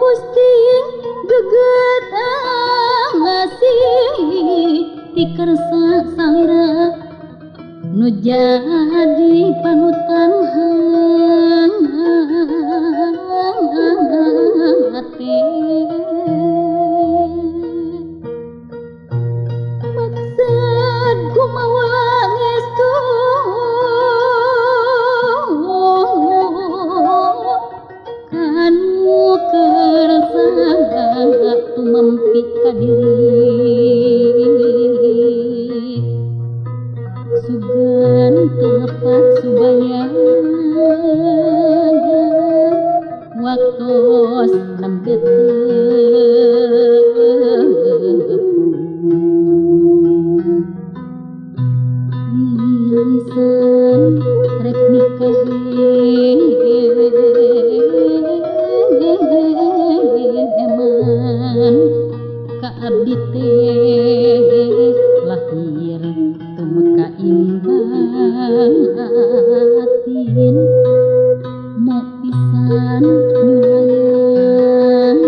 Gusti geget ngasih tikersa salira nu jadi panutan hati maksud kumawa ngestu kanu kerasa tumampi ka diri sugan tepat subaya waktos lembet lisan rek eman ka abdi teh lahir tumeka imbang atin mau pisan nyulayang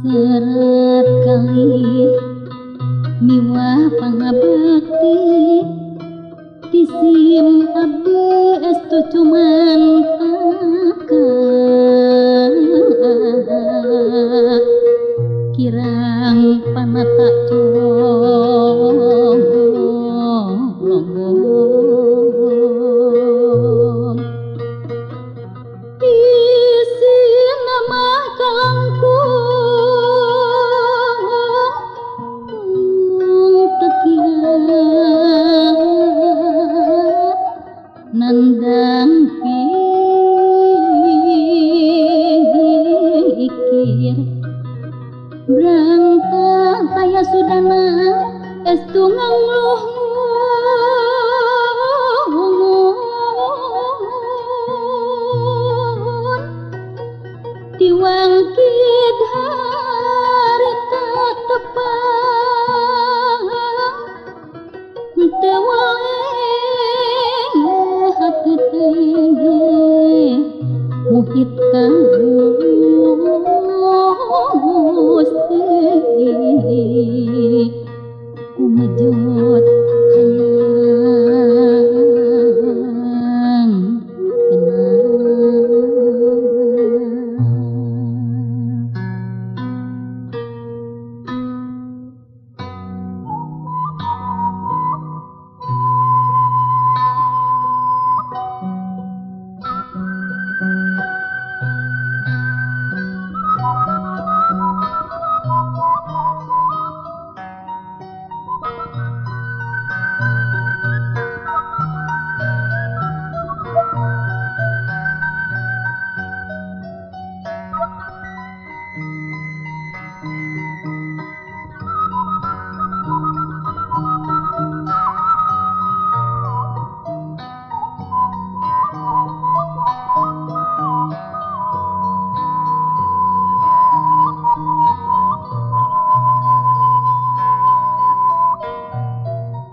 serat kali miwah pangabakti disim abdi estu cuman kirang panata colong isi nama kalangkung tekian nandang pikir berangkat saya sudana estu ngangluh diwangkid harita tepang tewaeng hati teh muhit Gusti kumajot hayang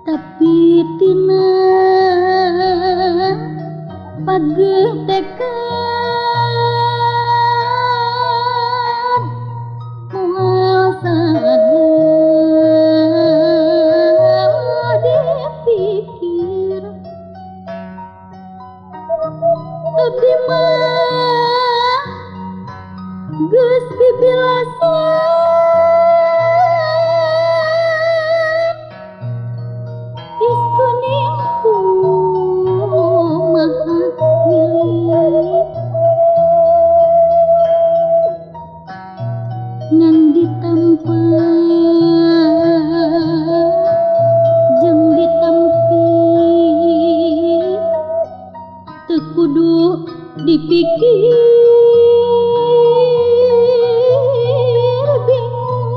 tapi tina pageh tekad moal dipikir abdi mah geus bibilasan iskuningku maha milik ngan ditampa jeung ditampi teu kudu dipikir bingung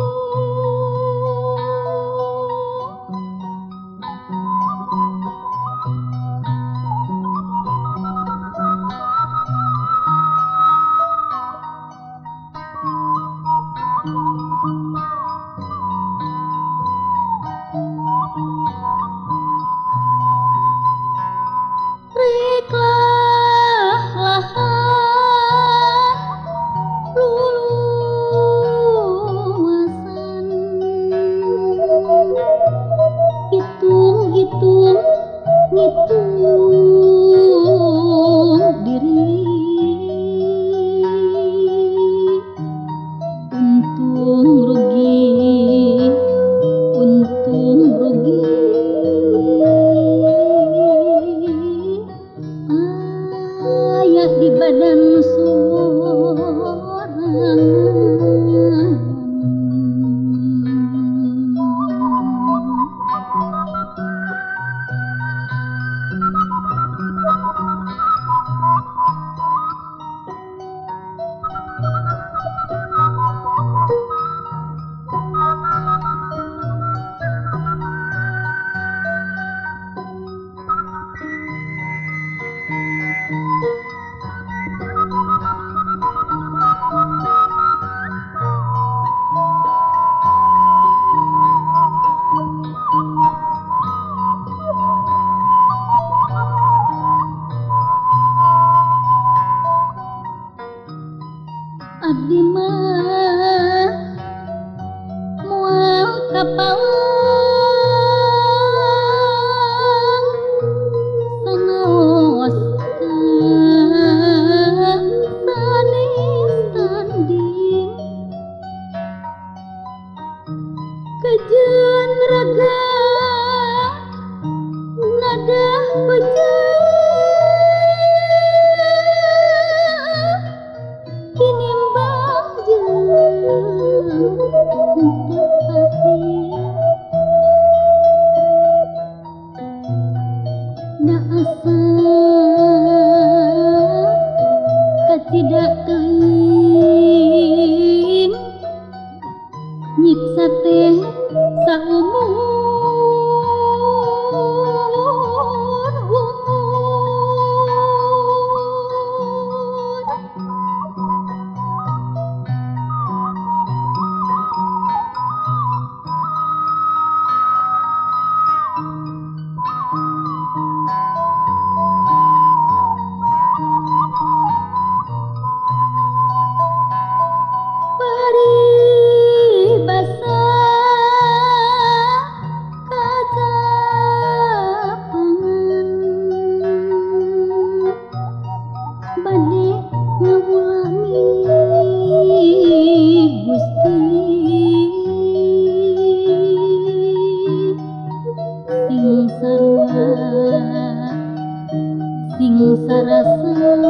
di badan sorangan. Abdi mah moal kapawang sanaos sanes tanding kejeun raga nadah bejang kinimbang jeung teu kasih da asa kacida teuing nyiksa teh saumur-umur. Paribasa kacapangan bade ngawulangi Gusti sing sarua sing sarasa